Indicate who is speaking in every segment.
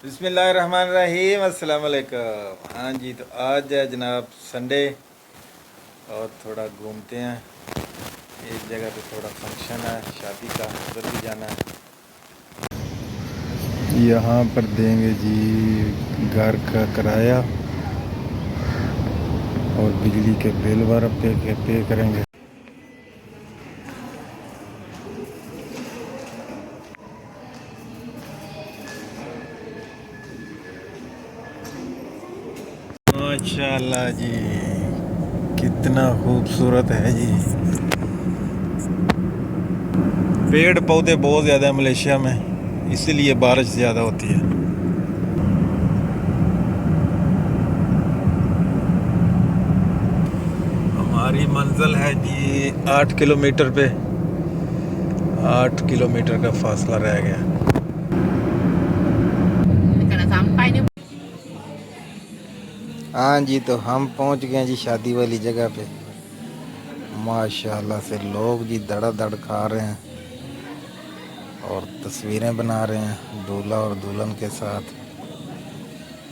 Speaker 1: बिस्मिल्लाहिर्रहमानिर्रहीम, अस्सलाम वालेकुम। हाँ जी, तो आज है जनाब संडे और थोड़ा घूमते हैं। एक जगह पे थोड़ा फंक्शन है शादी का, उधर भी जाना है। यहाँ पर देंगे जी घर का किराया और बिजली के बिल वगैरह पे करेंगे। माशाल्लाह जी, कितना खूबसूरत है जी। पेड़ पौधे बहुत ज़्यादा है मलेशिया में, इसीलिए बारिश ज़्यादा होती है। हमारी मंजिल है जी 8 किलोमीटर पे, 8 किलोमीटर का फासला रह गया। हाँ जी, तो हम पहुंच गए जी शादी वाली जगह पे। माशाल्लाह से लोग जी धड़ाधड़ खा रहे हैं और तस्वीरें बना रहे हैं दूल्हा और दुल्हन के साथ।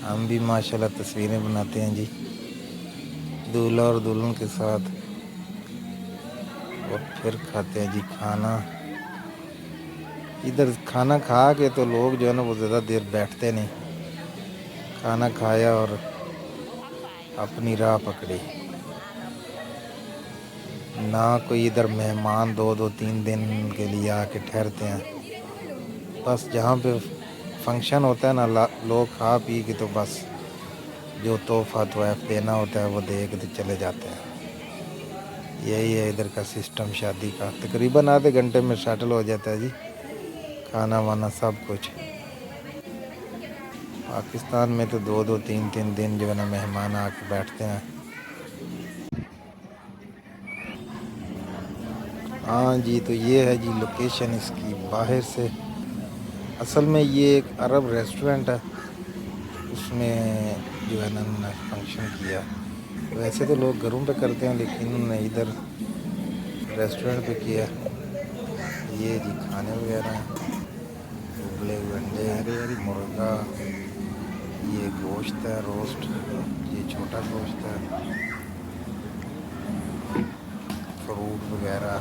Speaker 1: हम भी माशाल्लाह तस्वीरें बनाते हैं जी दूल्हा और दुल्हन के साथ, और फिर खाते हैं जी खाना। इधर खाना खा के तो लोग जो है ना वो ज़्यादा देर बैठते नहीं। खाना खाया और अपनी राह पकड़ी। ना कोई इधर मेहमान 2-2 3 दिन के लिए आके ठहरते हैं। बस जहाँ पे फंक्शन होता है ना, लोग खा पी के तो बस जो तोहफा तोहफ़ देना होता है वो दे के तो चले जाते हैं। यही है इधर का सिस्टम शादी का। तकरीबन आधे घंटे में शटल हो जाता है जी, खाना वाना सब कुछ। पाकिस्तान में तो 2-2 3 3 दिन जो है ना मेहमान आके बैठते हैं। हाँ जी, तो ये है जी लोकेशन इसकी बाहर से। असल में ये एक अरब रेस्टोरेंट है, उसमें जो है ना उन्होंने फंक्शन किया। वैसे तो लोग घरों पे करते हैं लेकिन उन्होंने इधर रेस्टोरेंट पे किया। ये जी खाने वगैरह हैं, उबले हुए अंडे, मुर्गा, ये गोश्त है रोस्ट, ये छोटा गोश्त है, फ्रूट वगैरह।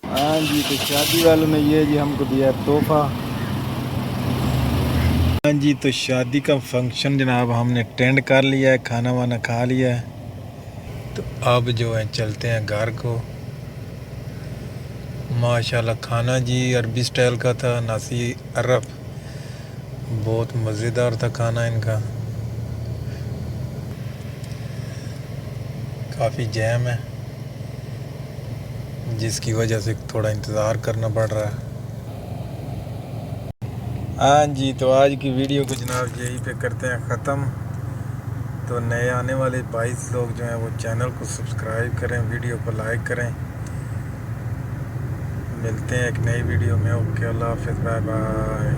Speaker 1: हाँ जी, तो शादी वालों ने ये जी हमको दिया तोहफा। हाँ जी, तो शादी का फंक्शन जनाब हमने अटेंड कर लिया है, खाना वाना खा लिया है। तो अब जो है चलते हैं घर को। माशाल्लाह खाना जी अरबी स्टाइल का था, नासी अरब, बहुत मज़ेदार था खाना इनका। काफ़ी जैम है जिसकी वजह से थोड़ा इंतज़ार करना पड़ रहा है। हाँ जी, तो आज की वीडियो को जनाब यहीं पे करते हैं ख़त्म। तो नए आने वाले 22 लोग जो हैं वो चैनल को सब्सक्राइब करें, वीडियो को लाइक करें। मिलते हैं एक नई वीडियो में। ओके, अल्लाह हाफ़िज़, बाय बाय।